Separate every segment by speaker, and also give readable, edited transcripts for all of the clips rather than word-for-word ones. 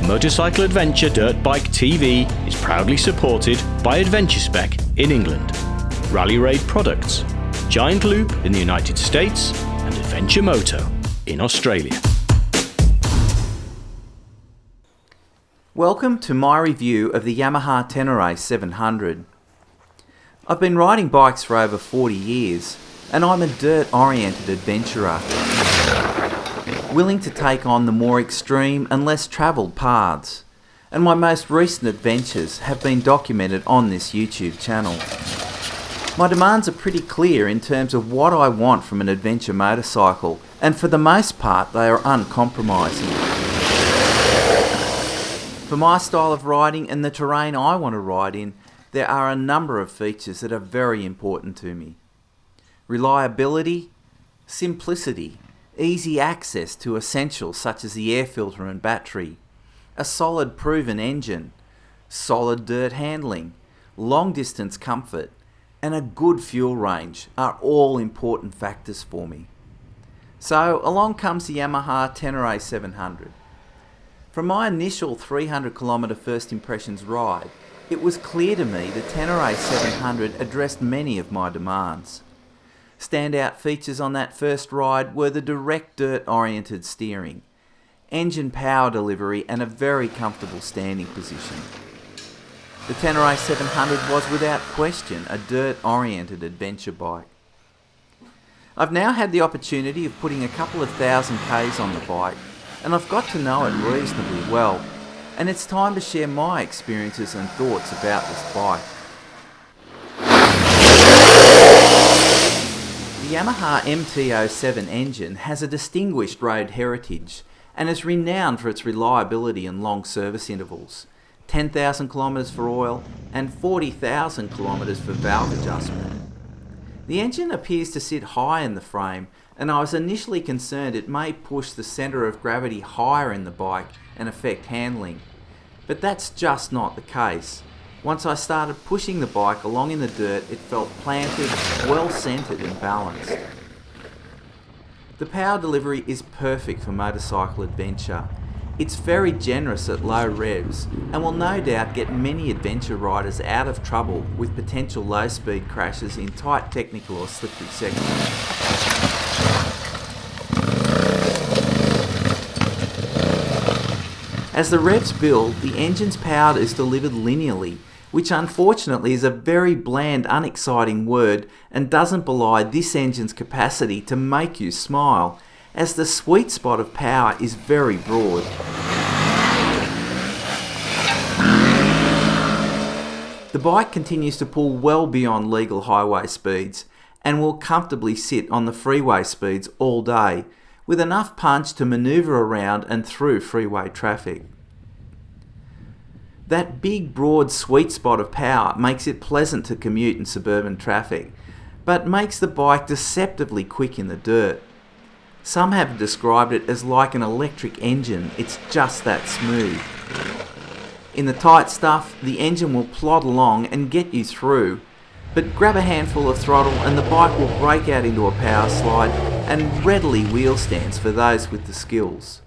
Speaker 1: Motorcycle Adventure Dirtbike TV is proudly supported by Adventure Spec in England, Rally Raid Products, Giant Loop in the United States, and Adventure Moto in Australia.
Speaker 2: Welcome to my review of the Yamaha Tenere 700. I've been riding bikes for over 40 years, and I'm a dirt-oriented adventurer, willing to take on the more extreme and less travelled paths, and my most recent adventures have been documented on this YouTube channel. My demands are pretty clear in terms of what I want from an adventure motorcycle, and for the most part they are uncompromising. For my style of riding and the terrain I want to ride in, there are a number of features that are very important to me. Reliability, simplicity, easy access to essentials such as the air filter and battery, a solid proven engine, solid dirt handling, long distance comfort, and a good fuel range are all important factors for me. So along comes the Yamaha Tenere 700. From my initial 300 kilometre first impressions ride, it was clear to me the Tenere 700 addressed many of my demands. Standout features on that first ride were the direct dirt-oriented steering, engine power delivery and a very comfortable standing position. The Tenere 700 was without question a dirt-oriented adventure bike. I've now had the opportunity of putting a couple of thousand Ks on the bike, and I've got to know it reasonably well, and it's time to share my experiences and thoughts about this bike. The Yamaha MT-07 engine has a distinguished road heritage and is renowned for its reliability and long service intervals, 10,000 kilometres for oil and 40,000 kilometres for valve adjustment. The engine appears to sit high in the frame, and I was initially concerned it may push the centre of gravity higher in the bike and affect handling, but that's just not the case. Once I started pushing the bike along in the dirt, it felt planted, well centred and balanced. The power delivery is perfect for motorcycle adventure. It's very generous at low revs and will no doubt get many adventure riders out of trouble with potential low speed crashes in tight technical or slippery sections. As the revs build, the engine's power is delivered linearly, which unfortunately is a very bland, unexciting word and doesn't belie this engine's capacity to make you smile, as the sweet spot of power is very broad. The bike continues to pull well beyond legal highway speeds and will comfortably sit on the freeway speeds all day, with enough punch to manoeuvre around and through freeway traffic. That big, broad, sweet spot of power makes it pleasant to commute in suburban traffic, but makes the bike deceptively quick in the dirt. Some have described it as like an electric engine, it's just that smooth. In the tight stuff, the engine will plod along and get you through, but grab a handful of throttle and the bike will break out into a power slide and readily wheel stands for those with the skills.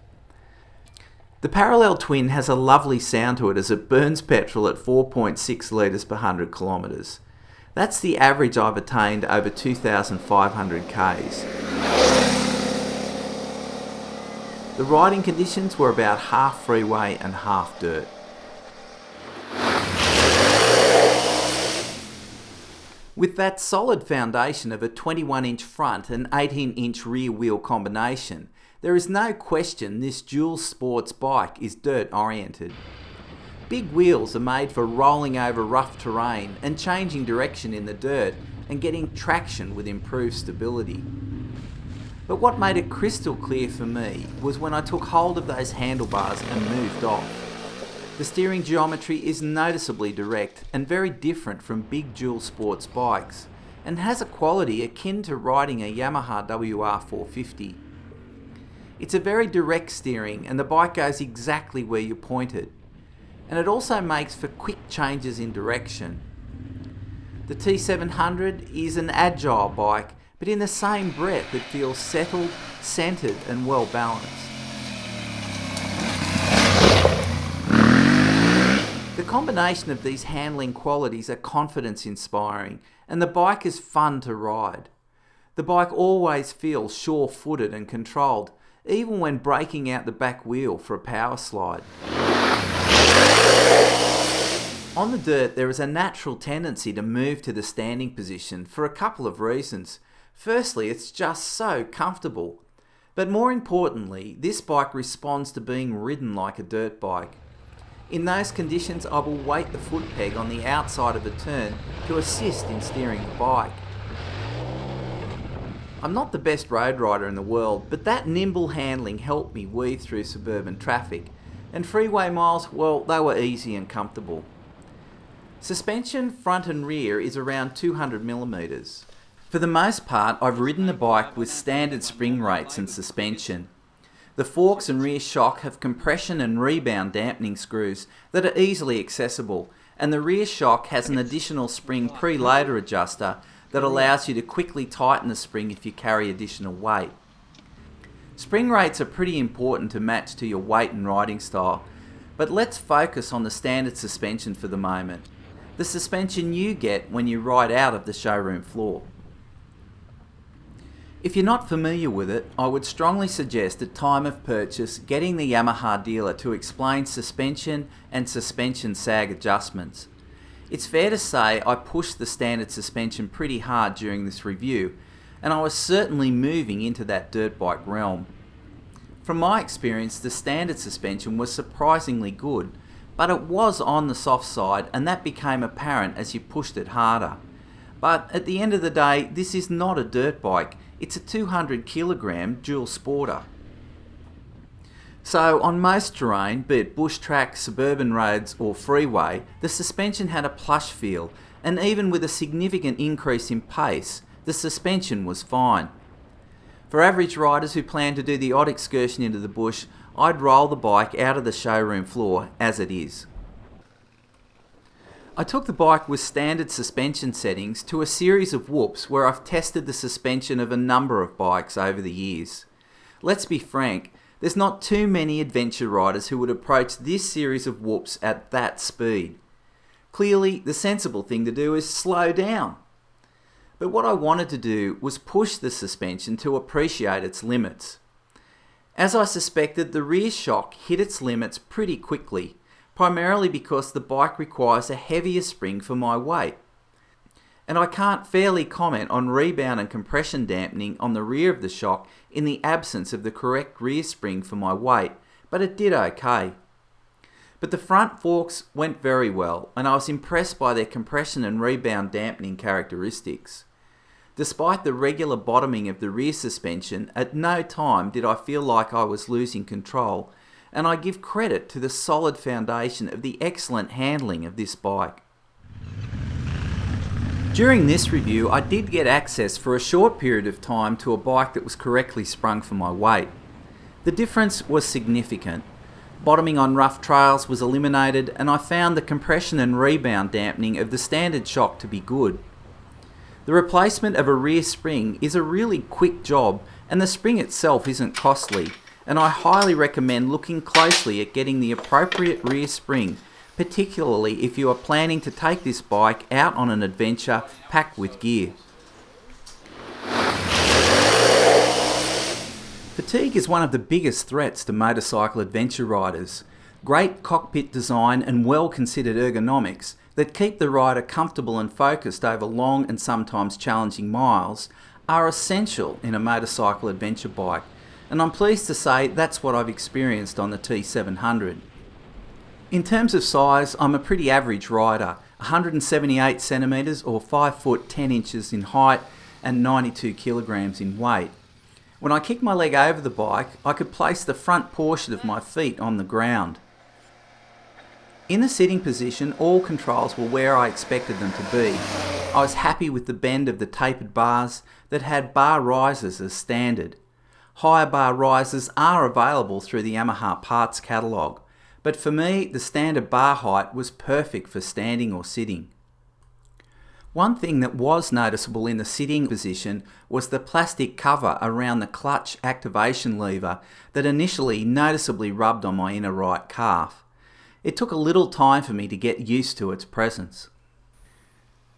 Speaker 2: The parallel twin has a lovely sound to it as it burns petrol at 4.6 litres per 100 kilometres. That's the average I've attained over 2,500 Ks. The riding conditions were about half freeway and half dirt. With that solid foundation of a 21-inch front and 18-inch rear wheel combination, there is no question this dual sports bike is dirt-oriented. Big wheels are made for rolling over rough terrain and changing direction in the dirt and getting traction with improved stability. But what made it crystal clear for me was when I took hold of those handlebars and moved off. The steering geometry is noticeably direct and very different from big dual sports bikes, and has a quality akin to riding a Yamaha WR450. It's a very direct steering and the bike goes exactly where you point it. And it also makes for quick changes in direction. The T700 is an agile bike, but in the same breath it feels settled, centred and well balanced. combination of these handling qualities are confidence inspiring, and the bike is fun to ride. The bike always feels sure-footed and controlled, even when breaking out the back wheel for a power slide. On the dirt, there is a natural tendency to move to the standing position for a couple of reasons. Firstly, it's just so comfortable. But more importantly, this bike responds to being ridden like a dirt bike. In those conditions, I will weight the foot peg on the outside of a turn to assist in steering the bike. I'm not the best road rider in the world, but that nimble handling helped me weave through suburban traffic, and freeway miles, well, they were easy and comfortable. Suspension, front and rear, is around 200mm. For the most part, I've ridden the bike with standard spring rates and suspension. The forks and rear shock have compression and rebound dampening screws that are easily accessible, and the rear shock has an additional spring preloader adjuster that allows you to quickly tighten the spring if you carry additional weight. Spring rates are pretty important to match to your weight and riding style, but let's focus on the standard suspension for the moment. The suspension you get when you ride out of the showroom floor. If you're not familiar with it, I would strongly suggest at time of purchase getting the Yamaha dealer to explain suspension and suspension sag adjustments. It's fair to say I pushed the standard suspension pretty hard during this review, and I was certainly moving into that dirt bike realm. From my experience, the standard suspension was surprisingly good, but it was on the soft side, and that became apparent as you pushed it harder. But at the end of the day, this is not a dirt bike, it's a 200 kilogram dual sporter. So on most terrain, be it bush track, suburban roads or freeway, the suspension had a plush feel, and even with a significant increase in pace, the suspension was fine. For average riders who plan to do the odd excursion into the bush, I'd roll the bike out of the showroom floor as it is. I took the bike with standard suspension settings to a series of whoops where I've tested the suspension of a number of bikes over the years. Let's be frank, there's not too many adventure riders who would approach this series of whoops at that speed. Clearly, the sensible thing to do is slow down. But what I wanted to do was push the suspension to appreciate its limits. As I suspected, the rear shock hit its limits pretty quickly, primarily because the bike requires a heavier spring for my weight. And I can't fairly comment on rebound and compression dampening on the rear of the shock in the absence of the correct rear spring for my weight, but it did okay. But the front forks went very well, and I was impressed by their compression and rebound dampening characteristics. Despite the regular bottoming of the rear suspension, at no time did I feel like I was losing control, and I give credit to the solid foundation of the excellent handling of this bike. During this review, I did get access for a short period of time to a bike that was correctly sprung for my weight. The difference was significant. Bottoming on rough trails was eliminated, and I found the compression and rebound dampening of the standard shock to be good. The replacement of a rear spring is a really quick job, and the spring itself isn't costly, and I highly recommend looking closely at getting the appropriate rear spring, particularly if you are planning to take this bike out on an adventure packed with gear. Fatigue is one of the biggest threats to motorcycle adventure riders. Great cockpit design and well-considered ergonomics that keep the rider comfortable and focused over long and sometimes challenging miles are essential in a motorcycle adventure bike, and I'm pleased to say that's what I've experienced on the T700. In terms of size, I'm a pretty average rider, 178 centimetres or 5 foot 10 inches in height and 92 kilograms in weight. When I kicked my leg over the bike, I could place the front portion of my feet on the ground. In the sitting position, all controls were where I expected them to be. I was happy with the bend of the tapered bars that had bar risers as standard. Higher bar risers are available through the Yamaha parts catalogue, but for me, the standard bar height was perfect for standing or sitting. One thing that was noticeable in the sitting position was the plastic cover around the clutch activation lever that initially noticeably rubbed on my inner right calf. It took a little time for me to get used to its presence.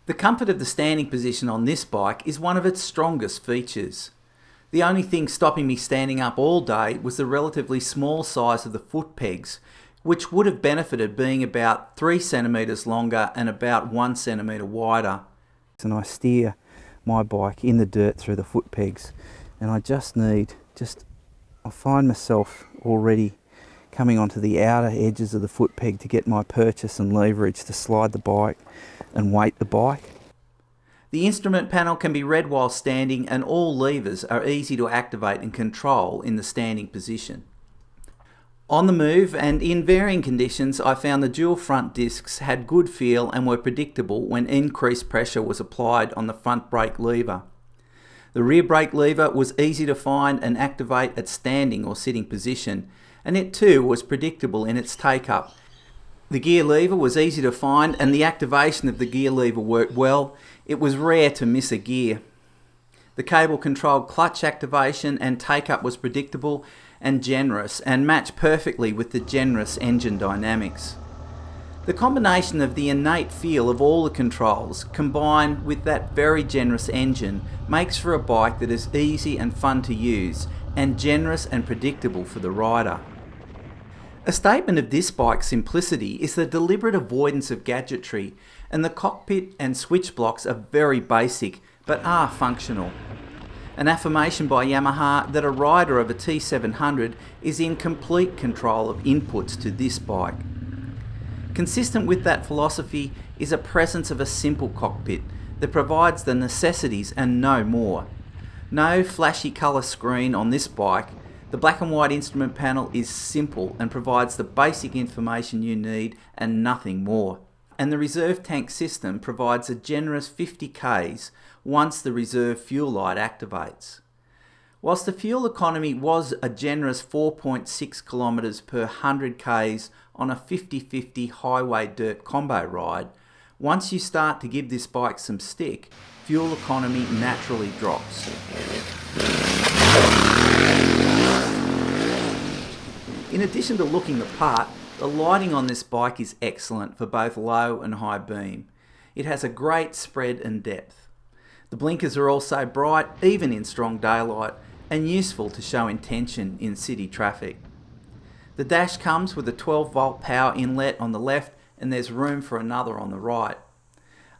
Speaker 2: The comfort of the standing position on this bike is one of its strongest features. The only thing stopping me standing up all day was the relatively small size of the foot pegs, which would have benefited being about 3 centimetres longer and about 1 centimetre wider. And I steer my bike in the dirt through the foot pegs, and I find myself already coming onto the outer edges of the foot peg to get my purchase and leverage to slide the bike and weight the bike. The instrument panel can be read while standing, and all levers are easy to activate and control in the standing position. On the move and in varying conditions, I found the dual front discs had good feel and were predictable when increased pressure was applied on the front brake lever. The rear brake lever was easy to find and activate at standing or sitting position, and it too was predictable in its take-up. The gear lever was easy to find and the activation of the gear lever worked well. It was rare to miss a gear. The cable-controlled clutch activation and take-up was predictable and generous and matched perfectly with the generous engine dynamics. The combination of the innate feel of all the controls combined with that very generous engine makes for a bike that is easy and fun to use and generous and predictable for the rider. A statement of this bike's simplicity is the deliberate avoidance of gadgetry, and the cockpit and switch blocks are very basic but are functional. An affirmation by Yamaha that a rider of a T700 is in complete control of inputs to this bike. Consistent with that philosophy is a presence of a simple cockpit that provides the necessities and no more. No flashy colour screen on this bike. The black and white instrument panel is simple and provides the basic information you need and nothing more. And the reserve tank system provides a generous 50 k's once the reserve fuel light activates. Whilst the fuel economy was a generous 4.6 kilometres per 100 k's on a 50-50 highway dirt combo ride, once you start to give this bike some stick, fuel economy naturally drops. In addition to looking the part, the lighting on this bike is excellent for both low and high beam. It has a great spread and depth. The blinkers are also bright, even in strong daylight, and useful to show intention in city traffic. The dash comes with a 12-volt power inlet on the left, and there's room for another on the right.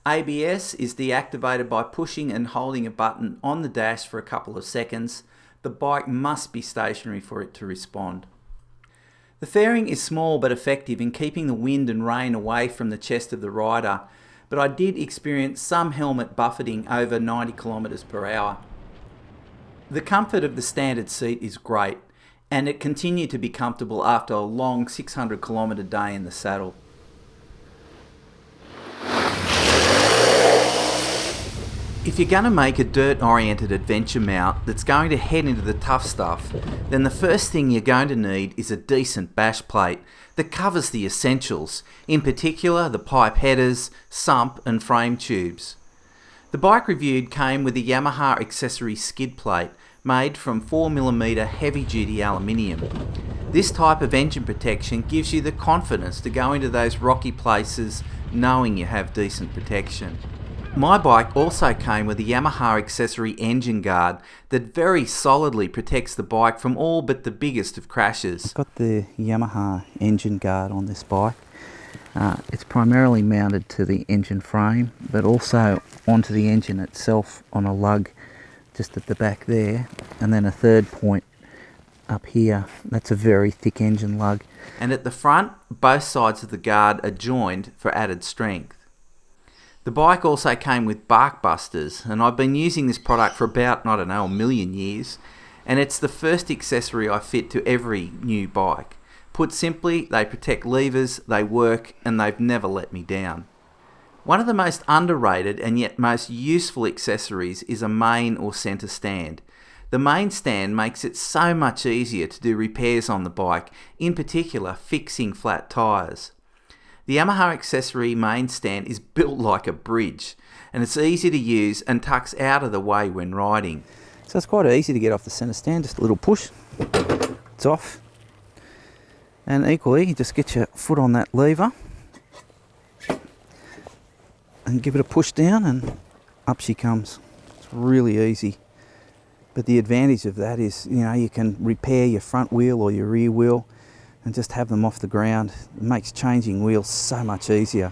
Speaker 2: ABS is deactivated by pushing and holding a button on the dash for a couple of seconds. The bike must be stationary for it to respond. The fairing is small but effective in keeping the wind and rain away from the chest of the rider, but I did experience some helmet buffeting over 90 kilometres per hour. The comfort of the standard seat is great, and it continued to be comfortable after a long 600 kilometre day in the saddle. If you're going to make a dirt-oriented adventure mount that's going to head into the tough stuff, then the first thing you're going to need is a decent bash plate that covers the essentials, in particular the pipe headers, sump and frame tubes. The bike reviewed came with a Yamaha accessory skid plate made from 4mm heavy-duty aluminium. This type of engine protection gives you the confidence to go into those rocky places knowing you have decent protection. My bike also came with a Yamaha accessory engine guard that very solidly protects the bike from all but the biggest of crashes. I've got the Yamaha engine guard on this bike. It's primarily mounted to the engine frame, but also onto the engine itself on a lug just at the back there, and then a third point up here. That's a very thick engine lug. And at the front, both sides of the guard are joined for added strength. The bike also came with bark busters, and I've been using this product for about, a million years, and it's the first accessory I fit to every new bike. Put simply, they protect levers, they work, and they've never let me down. One of the most underrated and yet most useful accessories is a main or centre stand. The main stand makes it so much easier to do repairs on the bike, in particular fixing flat tyres. The Yamaha accessory main stand is built like a bridge, and it's easy to use and tucks out of the way when riding. So it's quite easy to get off the centre stand, just a little push, it's off. And equally, you just get your foot on that lever and give it a push down and up she comes. It's really easy. But the advantage of that is, you know, you can repair your front wheel or your rear wheel and just have them off the ground. It makes changing wheels so much easier.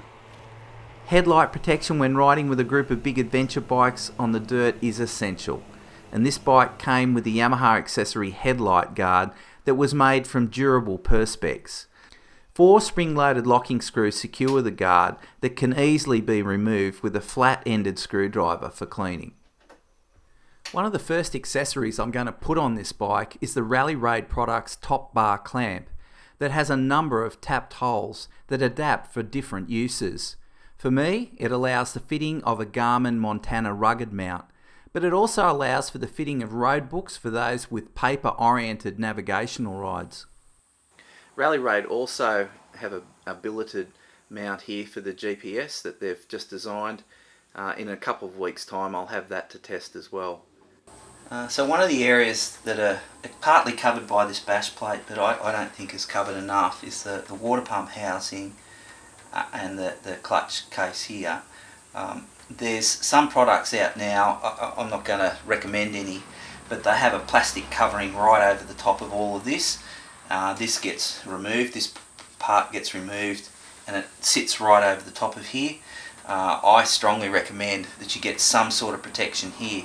Speaker 2: Headlight protection when riding with a group of big adventure bikes on the dirt is essential. And this bike came with the Yamaha accessory headlight guard that was made from durable perspex. 4 spring-loaded locking screws secure the guard that can easily be removed with a flat-ended screwdriver for cleaning. One of the first accessories I'm going to put on this bike is the Rally Raid Products top bar clamp that has a number of tapped holes that adapt for different uses. For me, it allows the fitting of a Garmin Montana rugged mount, but it also allows for the fitting of road books for those with paper-oriented navigational rides. Rally Raid also have a billeted mount here for the GPS that they've just designed. In a couple of weeks' time I'll have that to test as well. So one of the areas that are partly covered by this bash plate, but I don't think is covered enough, is the water pump housing and the clutch case here. There's some products out now, I'm not going to recommend any, but they have a plastic covering right over the top of all of this. This gets removed, this part gets removed, and it sits right over the top of here. I strongly recommend that you get some sort of protection here.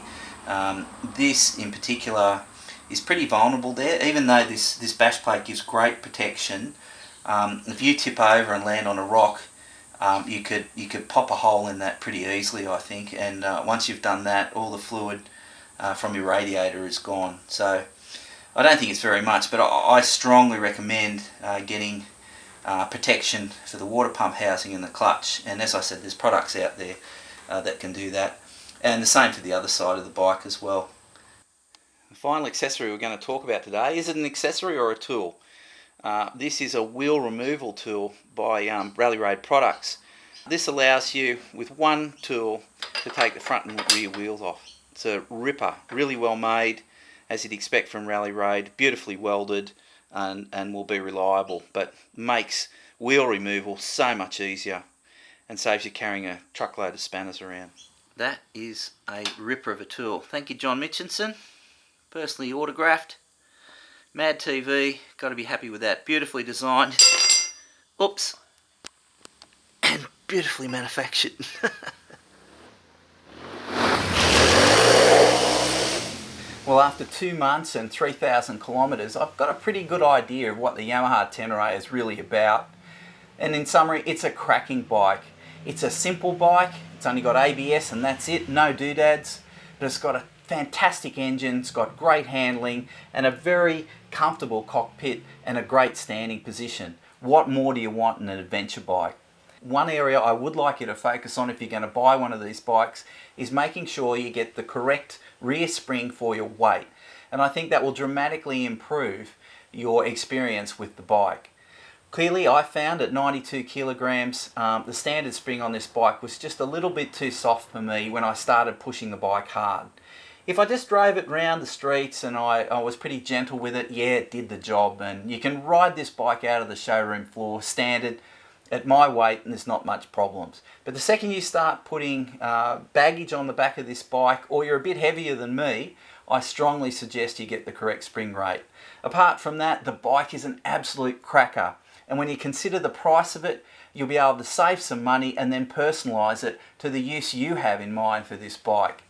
Speaker 2: This in particular is pretty vulnerable there, even though this bash plate gives great protection. If you tip over and land on a rock, you could pop a hole in that pretty easily, I think, and once you've done that, all the fluid from your radiator is gone. So I don't think it's very much, but I strongly recommend getting protection for the water pump housing and the clutch, and as I said, there's products out there that can do that, and the same for the other side of the bike as well. The final accessory we're going to talk about today, is it an accessory or a tool? This is a wheel removal tool by Rally Raid Products. This allows you with one tool to take the front and rear wheels off. It's a ripper, really well made, as you'd expect from Rally Raid, beautifully welded and will be reliable, but makes wheel removal so much easier and saves you carrying a truckload of spanners around. That is a ripper of a tool. Thank you, John Mitchinson. Personally autographed. Mad TV, got to be happy with that. Beautifully designed. Oops. And beautifully manufactured. Well, after 2 months and 3,000 kilometres, I've got a pretty good idea of what the Yamaha Tenere is really about. And in summary, it's a cracking bike. It's a simple bike. It's only got ABS and that's it, no doodads. But it's got a fantastic engine, it's got great handling and a very comfortable cockpit and a great standing position. What more do you want in an adventure bike? One area I would like you to focus on if you're going to buy one of these bikes is making sure you get the correct rear spring for your weight. And I think that will dramatically improve your experience with the bike. Clearly, I found at 92 kilograms, the standard spring on this bike was just a little bit too soft for me when I started pushing the bike hard. If I just drove it round the streets and I was pretty gentle with it, yeah, it did the job. And you can ride this bike out of the showroom floor standard at my weight and there's not much problems. But the second you start putting baggage on the back of this bike, or you're a bit heavier than me, I strongly suggest you get the correct spring rate. Apart from that, the bike is an absolute cracker. And when you consider the price of it, you'll be able to save some money and then personalise it to the use you have in mind for this bike.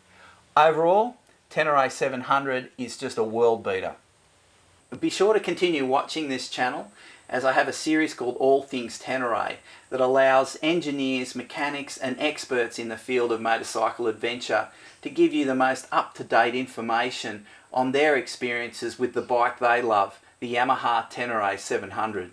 Speaker 2: Overall, Tenere 700 is just a world beater. Be sure to continue watching this channel as I have a series called All Things Tenere that allows engineers, mechanics and experts in the field of motorcycle adventure to give you the most up-to-date information on their experiences with the bike they love, the Yamaha Tenere 700.